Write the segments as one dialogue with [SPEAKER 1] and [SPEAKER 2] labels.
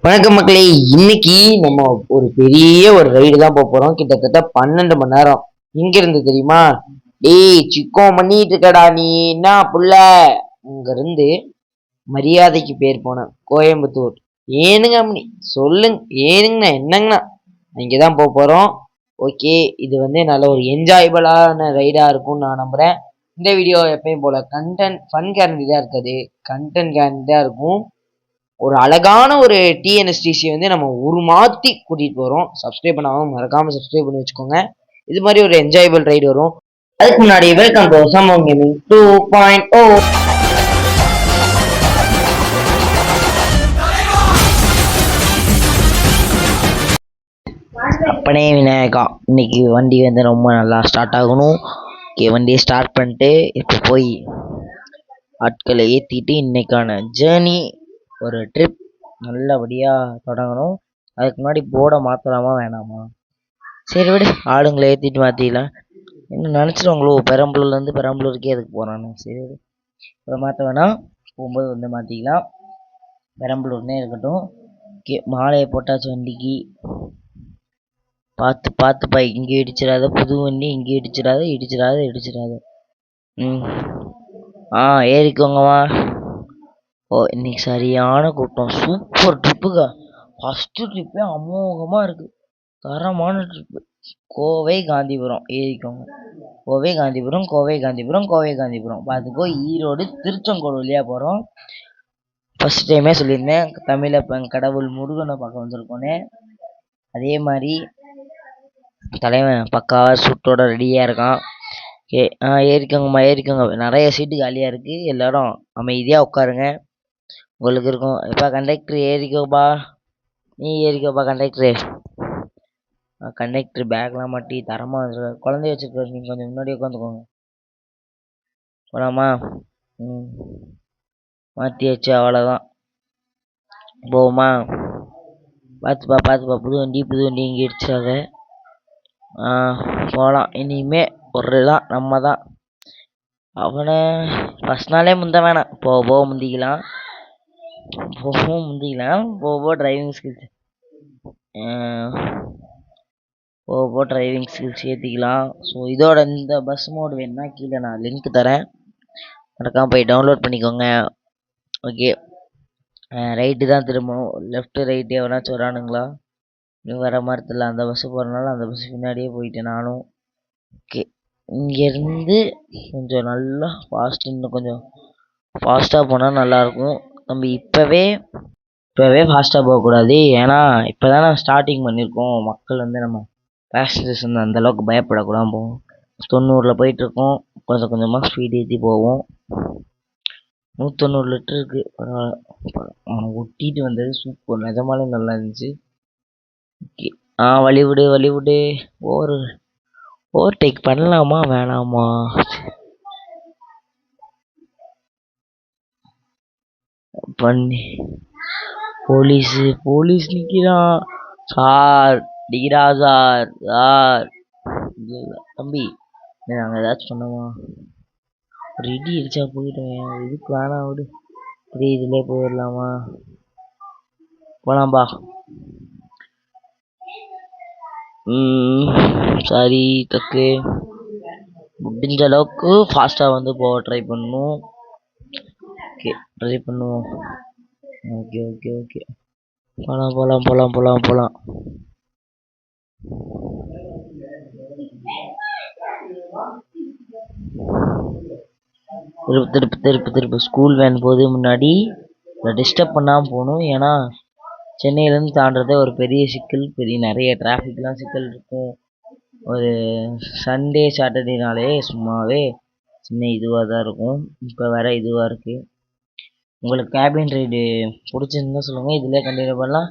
[SPEAKER 1] வணக்கம் மக்களே. இன்னைக்கு நம்ம ஒரு பெரிய ஒரு ரைடு தான் போறோம். கிட்டத்தட்ட 12 மணி நேரம். இங்க இருந்து தெரியுமா? டேய் சிக்கோ பண்ணிட்டு இருக்கடா நீ என்ன புள்ள? அங்க இருந்து மரியாதைக்கு பேர் போன கோயம்புத்தூர். ஏனுங்க அம்மனி சொல்லுங்க, ஏனுங்கண்ணா என்னங்கண்ணா இங்கதான் போறோம். ஓகே, இது நல்ல ஒரு என்ஜாயபிளான ரைடா இருக்கும்னு நான் நம்புறேன். இந்த வீடியோ எப்பயும் போல கண்டென்ட் ஃபன் கேரண்டி தான் இருக்காது, கண்டென்ட் கேரண்டி தான் இருக்கும். ஒரு அழகான ஒரு டிஎன்எஸ்டிசி நம்ம உருமாத்தி கூட்டிட்டு போறோம். சப்ஸ்கிரைப் பண்ணாம மறக்காம சப்ஸ்கிரைப் பண்ணி வச்சுக்கோங்க. இது மாதிரி ஒரு என்ஜாயபிள் ரைடு வரும். அதுக்கு முன்னாடி வெல்கம் டு சமம் கேமிங் 2.0. அப்பனே விநாயகா, இன்னைக்கு வண்டி ரொம்ப நல்லா ஸ்டார்ட் ஆகணும். வண்டியை ஸ்டார்ட் பண்ணிட்டு இப்போ போய் ஆட்களை ஏற்றிட்டு இன்னைக்கான ஜேர்னி ஒரு ட்ரிப் நல்லபடியாக தொடங்கணும். அதுக்கு முன்னாடி போர்டை மாற்றலாமா வேணாமா? சரி விடு, ஆளுங்களை ஏற்றிட்டு மாற்றிக்கலாம். இன்னும் நினச்சிடுவாங்களோ பெரம்பலூர்லேருந்து பெரம்பலூருக்கே எதுக்கு போகிறான்னு. சரி விடு, இப்போ மாற்ற வேணாம், போகும்போது மாற்றிக்கலாம். பெரம்பலூர்னே இருக்கட்டும். மாலையை போட்டாச்சு வண்டிக்கு. பார்த்துப்பா, இங்கே இடிச்சிடாத. புது வண்டி இங்கே இடிச்சிடாத. ஏறிக்கோங்கம்மா. இன்னைக்கு சரியான கூட்டம். சூப்பர் ட்ரிப்புங்க. ஃபர்ஸ்ட் ட்ரிப்பே அமோகமாக இருக்குது. தரமான ட்ரிப்பு. கோவை காந்திபுரம் ஏறிக்கோங்க. கோவை காந்திபுரம் பார்த்துக்கோ. ஈரோடு திருச்செங்கோடு வழியாக போகிறோம். ஃபர்ஸ்ட் டைமே சொல்லியிருந்தேன், தமிழப்பன் கடவுள் முருகனை பார்க்க வந்திருக்கோன்னே. அதே மாதிரி தலைவன் பக்காவாக சூட்டோட ரெடியாக இருக்கான். ஏறிக்கோங்க. நிறைய சீட்டு காலியாக இருக்குது. எல்லாரும் அமைதியாக உட்காருங்க, உங்களுக்கு இருக்கும். எப்பா கண்டக்டர் ஏறிக்கோப்பா, நீ ஏறிக்கோப்பா கண்டக்டரு. கண்டக்டர் பேக்லாம் மாட்டி தரமாக வச்சுருக்காரு. குழந்தைய வச்சுருக்காரு, நீங்கள் கொஞ்சம் முன்னாடி உட்காந்துக்கோங்க. போலாமா? மாற்றியாச்சு, அவ்வளோதான். போவோமா? பார்த்துப்பா. புது வண்டி இங்கே இடிச்சாத. போகலாம். இனிமே ஒரு தான் நம்ம தான். அவனை ஃபஸ்ட் நாளே முந்த வேணாம், போக முந்திக்கலாம். டிரைவிங் ஸ்கில்ஸ் ஏற்றிக்கலாம். ஸோ இதோட இந்த பஸ் மோடு வேணுன்னா கீழே நான் லிங்க் தரேன், மறக்காமல் போய் டவுன்லோட் பண்ணிக்கோங்க. ஓகே, ரைட்டு தான் திரும்பணும். லெஃப்ட்டு ரைட்டு எவனாச்சும் வரானுங்களா? இன்னும் வர மாதிரி தெரியல. அந்த பஸ்ஸு போகிறனால அந்த பஸ்ஸு பின்னாடியே போயிட்டேன் நானும். ஓகே, இங்கேருந்து கொஞ்சம் நல்லா இன்னும் கொஞ்சம் ஃபாஸ்ட்டாக போனால் நல்லாயிருக்கும். நம்ம இப்போவே ஃபாஸ்ட்டாக போகக்கூடாது, ஏன்னா இப்போ தானே ஸ்டார்டிங் பண்ணியிருக்கோம். மக்கள் நம்ம பேசஞ்சர்ஸ் அந்தளவுக்கு பயப்படக்கூடாது. போவோம் 90 போயிட்டுருக்கோம். கொஞ்சம் கொஞ்சமாக ஸ்பீட் ஏற்றி போவோம். 190 லிட்டர் இருக்குது. பரவாயில்ல, அவனை ஒட்டிட்டு வந்தது சூப்பர், நிஜமாலே நல்லா இருந்துச்சு. ஓகே, வழி விடு. ஓவர்டேக் பண்ணலாமா வேணாமா? பண்ணி போலீஸ் நிற்கிறான். சார் டிகிறா சார். தம்பி, நாங்கள் ஏதாச்சும் சொன்னோமா? ஒரு இடி இடிச்சா போயிட்டேன், இதுக்கு வேணாம் விடு. இதுலேயே போயிடலாமா? போலாம்பா. சரி தக்கு, முடிஞ்ச அளவுக்கு ஃபாஸ்ட்டாக போக ட்ரை பண்ணணும். ஓகே, ட்ரை பண்ணுவோம். ஓகே, போகலாம். திருப்பு ஸ்கூல் வேன் போது முன்னாடி டிஸ்டர்ப் பண்ணாமல் போகணும். ஏன்னா சென்னையிலேருந்து தாண்டதே ஒரு பெரிய சிக்கல். நிறைய டிராஃபிக்லாம் சிக்கல் இருக்கும். ஒரு சண்டே சாட்டர்டேனாலே சும்மாவே சின்ன இதுவாக தான் இருக்கும். இப்போ வேறு இதுவாக இருக்குது. உங்களுக்கு கேபின் ரைடு பிடிச்சிருந்தா சொல்லுங்கள், இதில் கண்டினியூ பண்ணலாம்.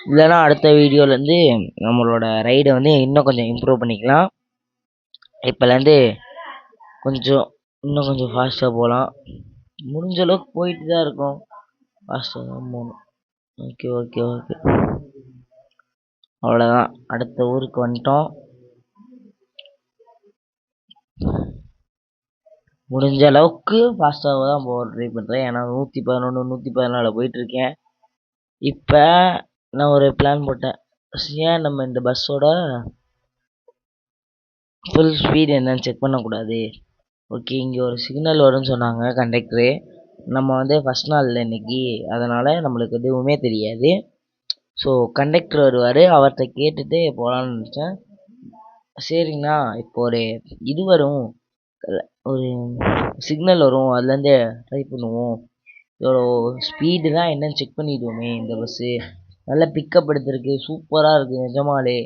[SPEAKER 1] இல்லைனா அடுத்த வீடியோலேருந்து நம்மளோட ரைடை இன்னும் கொஞ்சம் இம்ப்ரூவ் பண்ணிக்கலாம். இப்போலேருந்து இன்னும் கொஞ்சம் ஃபாஸ்ட்டாக போகலாம். முடிஞ்ச அளவுக்கு போயிட்டு தான் இருக்கோம், ஃபாஸ்ட்டாக தான் போகணும். ஓகே, அவ்வளோதான். அடுத்த ஊருக்கு வந்துட்டோம். முடிஞ்ச அளவுக்கு ஃபாஸ்ட்டாக தான் போக ட்ரை பண்ணுறேன். ஏன்னா 111 114 போயிட்டுருக்கேன். இப்போ நான் ஒரு பிளான் போட்டேன். ஏன் நம்ம இந்த பஸ்ஸோட ஃபுல் ஸ்பீடு என்னன்னு செக் பண்ணக்கூடாது. ஓகே, இங்கே ஒரு சிக்னல் வரும்னு சொன்னாங்க கண்டக்டரு. நம்ம வந்து ஃபஸ்ட் நாள் இன்னைக்கு, அதனால் நம்மளுக்கு எதுவுமே தெரியாது. ஸோ கண்டக்டர் வருவார், அவர்கிட்ட கேட்டுட்டு போகலான்னு நினச்சேன். சரிங்கண்ணா, இப்போ ஒரு இது வரும், ஒரு சிக்னல் வரும், அதுலேருந்து ட்ரை பண்ணுவோம். இதோட ஸ்பீடு தான் என்னன்னு செக் பண்ணிடுவோமே. இந்த பஸ்ஸு நல்லா பிக்கப் எடுத்துருக்கு, சூப்பராக இருக்குது நிஜமாலே.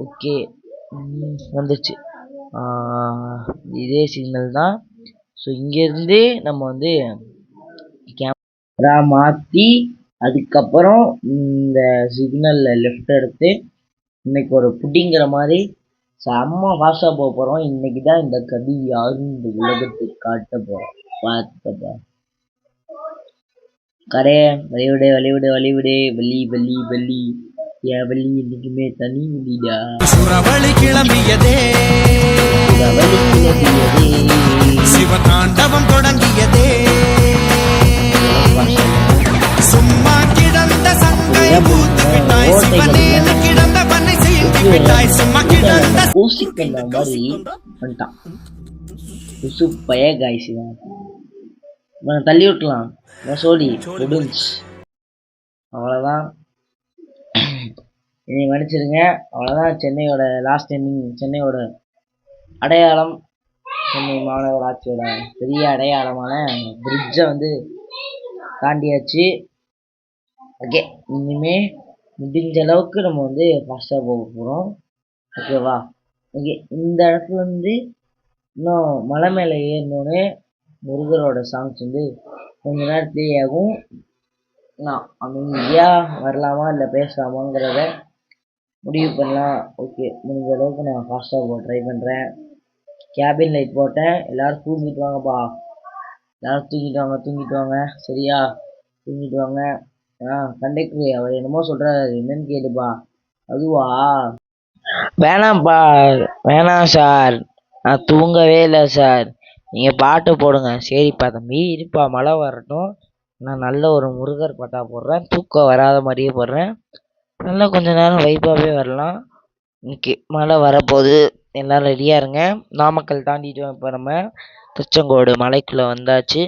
[SPEAKER 1] ஓகே, வந்துச்சு. இதே சிக்னல் தான். ஸோ இங்கேருந்து நம்ம வந்து கேமரா மாற்றி அதுக்கப்புறம் இந்த சிக்னலில் லெஃப்ட் எடுத்து இன்னைக்கு ஒரு புட்டிங்கிற மாதிரி செம்ம ஃபாஸ்ட்டாக போக போகிறோம். இன்னைக்கு தான் இந்த கதி யாரும் இந்த உலகத்துக்கு காட்ட போகிறோம். பார்த்துக்கப்பா கரே, வழிவிடு வழிவிடு வழிவிடு, வள்ளி வள்ளி வள்ளி, என் வள்ளி இன்னைக்குமே தனி வழிடா.
[SPEAKER 2] சுரவழி கிளம்பியதே, சிவதாண்டவம் தொடங்கியதே, சும்மா கிடந்த சங்கை பூத்து விட்டாய், சிவனேன கிடந்த பண்ணை செய்து விட்டாய், சும்மா கிடந்த
[SPEAKER 1] ஊசிக்கண்ண மாதிரி வந்துட்டான். சூப்பைய காய்ச்சிதான் தள்ளி விட்டலாம். சோடி முடிஞ்சு, அவ்வளோதான். இனி மன்னிச்சிருங்க, அவ்வளோதான். சென்னையோட லாஸ்ட் இன்னிங், சென்னையோட அடையாளம், சென்னை மாநகராட்சியோட பெரிய அடையாளமான பிரிட்ஜை வந்து தாண்டியாச்சு. ஓகே, இனிமே முடிஞ்ச அளவுக்கு நம்ம வந்து ஃபாஸ்ட்டாக போக போகிறோம். ஓகேவா? ஓகே, இந்த இடத்துல வந்து இன்னும் மலை மேலே ஏறினோடனே முருகரோட சாங்ஸ் வந்து கொஞ்ச நேரத்துலேயே ஆகும். நான் அமைதியாக வரலாமா இல்லை பேசலாமாங்கிறத முடிவு பண்ணலாம். ஓகே, முடிஞ்ச அளவுக்கு நான் ஃபாஸ்ட்டாக போக ட்ரை பண்ணுறேன். கேபின் லைட் போட்டேன். எல்லோரும் தூங்கிட்டு வாங்கப்பா, எல்லோரும் தூங்கிட்டு வாங்க சரியா? தூங்கிட்டு வாங்க. கண்டக்டர் அவர் என்னமோ சொல்கிறாரு, என்னன்னு கேட்டுப்பா. அதுவா? வேணாம்ப்பா, வேணாம் சார், நான் தூங்கவே இல்லை சார், நீங்கள் பாட்டு போடுங்க. சரிப்பா தம்பி, இருப்பா, மழை வரட்டும், நான் நல்ல ஒரு முருகர் பாட்டா போடுறேன், தூக்கம் வராத மாதிரியே போடுறேன், நல்லா கொஞ்ச நேரம் வைப்பாகவே வரலாம். இன்னைக்கு மழை வரப்போகுது, எல்லோரும் ரெடியாக இருங்க. நாமக்கல் தாண்டிட்டோம், இப்போ நம்ம திருச்செங்கோடு மலைக்குள்ளே வந்தாச்சு.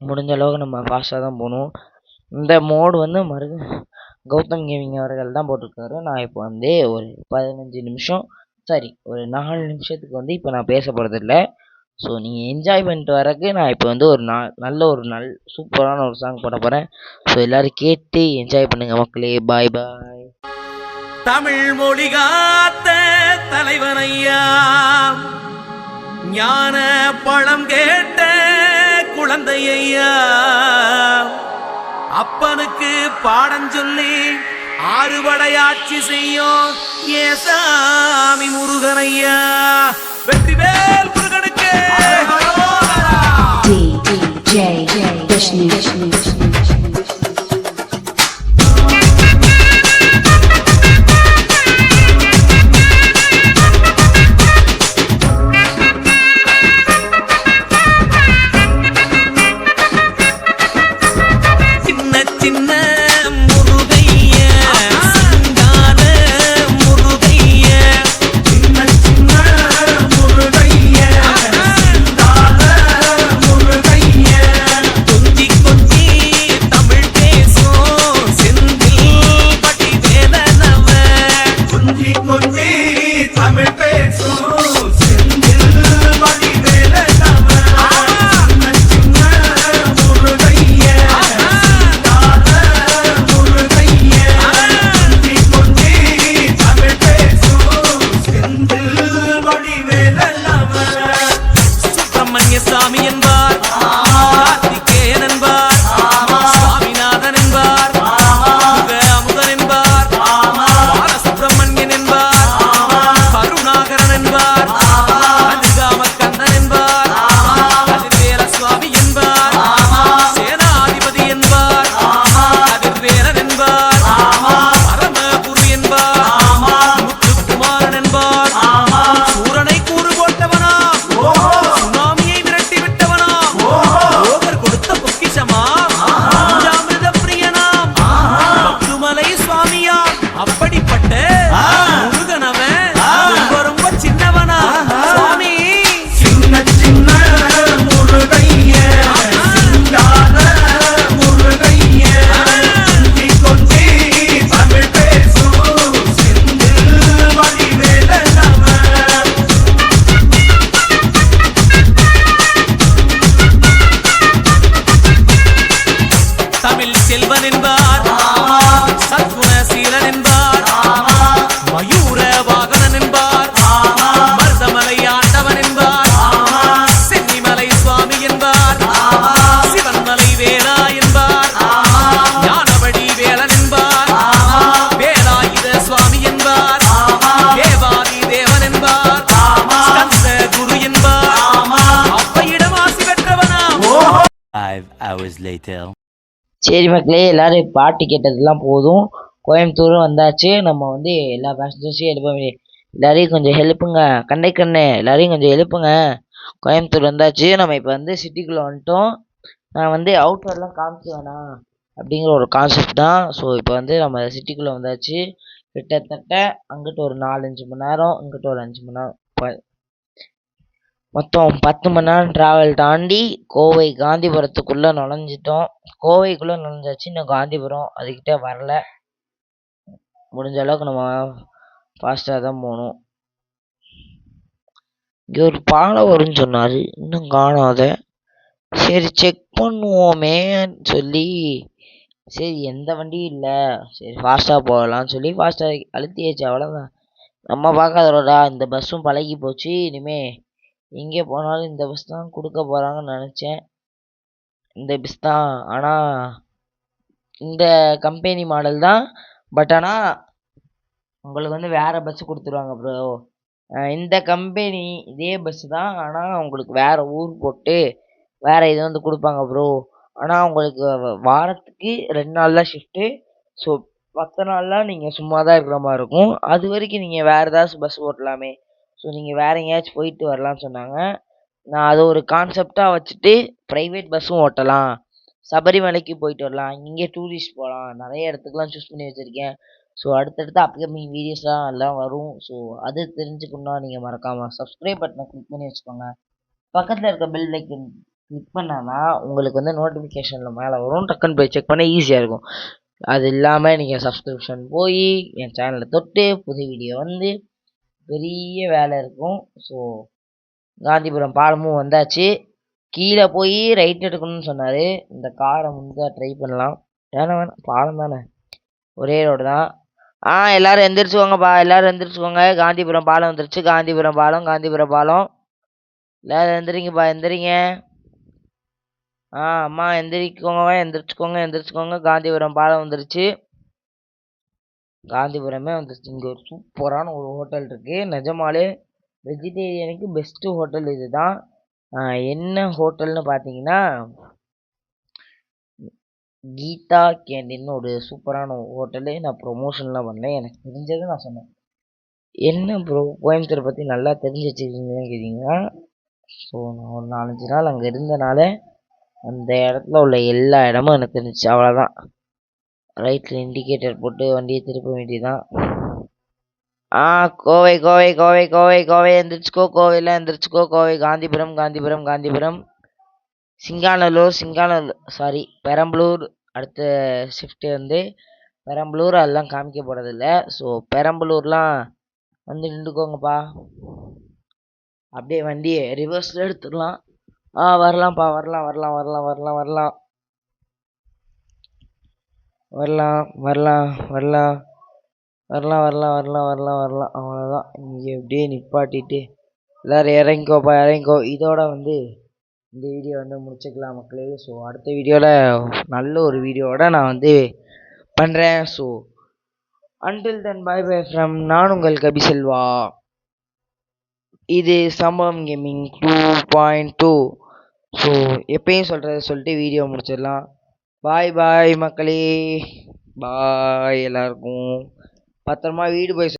[SPEAKER 1] முடிஞ்ச அளவுக்கு நம்ம ஃபாஸ்ட்டாக தான் போகணும். இந்த மோடு வந்து கௌதம் கேமிங் அவர்கள் தான் போட்டிருக்காரு. நான் இப்போ வந்து ஒரு 15 நிமிஷம், சாரி ஒரு 4 நிமிஷத்துக்கு வந்து இப்போ நான் பேச போகிறதில்ல. ஸோ நீங்கள் என்ஜாய் பண்ணிட்டு வரக்கு நான் இப்போ வந்து ஒரு நல்ல சூப்பரான ஒரு சாங் போட போகிறேன். ஸோ எல்லோரும் கேட்டு என்ஜாய் பண்ணுங்கள் மக்களே. பாய் பாய்.
[SPEAKER 2] தமிழ் மொழி காத்த தலைவனையா, ஞான பழம் கேட்ட குழந்தையா, அப்பனுக்கு பாடம் சொல்லி ஆறுபடையாட்சி செய்யும் ஏசாமி முருகனையா. வெற்றிவேல் முருகனுக்கு
[SPEAKER 1] சரி மக்களே, எல்லாரும் பாட்டு கேட்டதெல்லாம் போதும். கோயம்புத்தூரும் வந்தாச்சு. நம்ம வந்து எல்லா பேசஞ்சர்ஸையும் எழுப்ப வேண்டிய எல்லாரையும் கொஞ்சம் ஹெல்ப்புங்க. கண்ணு எல்லாரையும் கொஞ்சம் எழுப்புங்க. கோயம்புத்தூர் வந்தாச்சு. நம்ம இப்போ வந்து சிட்டிக்குள்ளே வந்துட்டோம். நான் வந்து அவுட்டர்லாம் காமிக்க வேணாம் அப்படிங்கிற ஒரு கான்செப்ட் தான். ஸோ இப்போ வந்து நம்ம சிட்டிக்குள்ளே வந்தாச்சு. கிட்டத்தட்ட அங்கிட்டு ஒரு 4-5 மணி நேரம், இங்கிட்டு ஒரு 5 மணி நேரம், மொத்தம் 10 மணி நேரம் ட்ராவல் தாண்டி கோவை காந்திபுரத்துக்குள்ளே நுழைஞ்சிட்டோம். கோவைக்குள்ளே நுழைஞ்சாச்சு. இன்னும் காந்திபுரம் அதுக்கிட்ட வரல. முடிஞ்ச அளவுக்கு நம்ம ஃபாஸ்ட்டாக தான் போகணும். இங்கே ஒரு பாலம் வரும்னு சொன்னார், இன்னும் காணாத. சரி செக் பண்ணுவோமேன்னு சொல்லி, சரி எந்த வண்டியும் இல்லை, சரி ஃபாஸ்ட்டாக போகலான்னு சொல்லி ஃபாஸ்ட்டாக அழுத்தியாச்சு. அவ்வளோதான். நம்ம பார்க்காதோடா, இந்த பஸ்ஸும் பழகி போச்சு. இனிமே எங்கே போனாலும் இந்த பஸ் தான் கொடுக்க போகிறாங்கன்னு நினச்சேன். இந்த பஸ் தான், ஆனால் இந்த கம்பெனி மாடல் தான். பட் ஆனால் உங்களுக்கு வந்து வேறு பஸ்ஸு கொடுத்துருவாங்க ப்ரோ. இந்த கம்பெனி இதே பஸ்ஸு தான், ஆனால் உங்களுக்கு வேறு ஊர் போட்டு வேறு இது வந்து கொடுப்பாங்க ப்ரோ. ஆனால் உங்களுக்கு வாரத்துக்கு 2 நாள் தான் ஷிஃப்ட்டு. ஸோ 10 நாள்லாம் நீங்கள் சும்மா தான் இருக்கிற மாதிரி இருக்கும். அது வரைக்கும் நீங்கள் வேறு ஏதாச்சும் பஸ் ஓட்டலாமே. ஸோ நீங்கள் வேறு எங்கேயாச்சும் போயிட்டு வரலான்னு சொன்னாங்க. நான் அதை ஒரு கான்செப்டாக வச்சுட்டு ப்ரைவேட் பஸ்ஸும் ஓட்டலாம், சபரிமலைக்கு போயிட்டு வரலாம், இங்கே டூரிஸ்ட் போகலாம், நிறைய இடத்துக்குலாம் சூஸ் பண்ணி வச்சுருக்கேன். ஸோ அடுத்தடுத்து அப்கமிங் வீடியோஸ்லாம் எல்லாம் வரும். ஸோ அது தெரிஞ்சுக்கணுன்னா நீங்கள் மறக்காமல் சப்ஸ்கிரைப் பட்டனை கிளிக் பண்ணி வச்சுக்கோங்க. பக்கத்தில் இருக்க பெல் ஐக்கன் கிளிக் பண்ணான்னா உங்களுக்கு வந்து நோட்டிஃபிகேஷனில் மேலே வரும். டக்குன்னு போய் செக் பண்ண ஈஸியாக இருக்கும். அது இல்லாமல் நீங்கள் சப்ஸ்கிரிப்ஷன் போய் என் சேனலை தொட்டு புது வீடியோ வந்து பெரிய வேலை இருக்கும். ஸோ காந்திபுரம் பாலமும் வந்தாச்சு. கீழே போய் ரைட் எடுக்கணும்னு சொன்னார். இந்த காரை முந்தாக ட்ரை பண்ணலாம். வேணாம் பாலம் தானே, ஒரே ரோடு தான். எல்லோரும் எந்திரிச்சுக்கோங்கப்பா, எல்லோரும் எந்திரிச்சுக்கோங்க. காந்திபுரம் பாலம் வந்துருச்சு. காந்திபுரம் பாலம், காந்திபுரம் பாலம். எல்லோரும் எந்திரிங்கப்பா, எந்திரிங்க. அம்மா எந்திரிக்கோங்க, எந்திரிச்சுக்கோங்க. காந்திபுரம் பாலம் வந்துருச்சு. காந்திபுரமே வந்துருச்சு. இங்கே ஒரு சூப்பரான ஒரு ஹோட்டல் இருக்குது. நிஜமாலே வெஜிடேரியனுக்கு பெஸ்ட்டு ஹோட்டல் இது தான். என்ன ஹோட்டல்னு பார்த்தீங்கன்னா, கீதா கேண்டீன்னு ஒரு சூப்பரான ஹோட்டலு. நான் ப்ரொமோஷன்லாம் பண்ணேன், எனக்கு தெரிஞ்சதை நான் சொன்னேன். என்ன ப்ரோ கோயம்புத்தூரை பற்றி நல்லா தெரிஞ்சு வச்சுருக்கீங்கன்னு கேட்டிங்கன்னா, ஸோ நான் ஒரு 4-5 நாள் அங்கே இருந்தனால அந்த இடத்துல உள்ள எல்லா இடமும் எனக்கு தெரிஞ்சிச்சு. அவ்வளோதான். ரைட்டில் இண்டிகேட்டர் போட்டு வண்டியை திருப்ப வேண்டியதான். கோவை கோவை கோவை கோவை கோவை எந்திரிச்சுக்கோ, கோவையில் எந்திரிச்சுக்கோ. கோவை காந்திபுரம் சிங்காநல்லூர் சாரி பெரம்பலூர். அடுத்த ஷிஃப்ட்டு வந்து பெரம்பலூர். அதெல்லாம் காமிக்க போகிறதில்ல. ஸோ பெரம்பலூர்லாம் வந்து நின்றுக்கோங்கப்பா. அப்படியே வண்டியை ரிவர்ஸில் எடுத்துடலாம். வரலாம்ப்பா, வரலாம். அவ்வளோதான். இங்கே அப்படியே நிப்பாட்டிட்டு எல்லோரும் இறங்கிக்கோ. இதோட வந்து இந்த வீடியோ வந்து முடிச்சுக்கலாம் மக்களே. ஸோ அடுத்த வீடியோவில் நல்ல ஒரு வீடியோவோட நான் வந்து பண்ணுறேன். So until then by from நான் உங்கள் கபிசெல்வா. இது சம்பவம் கேமிங் 2.2. ஸோ எப்பயும் சொல்லிட்டு வீடியோ முடிச்சிடலாம். பாய் மக்களே, பாய் எல்லாருக்கும். பத்திரமா வீடு போய்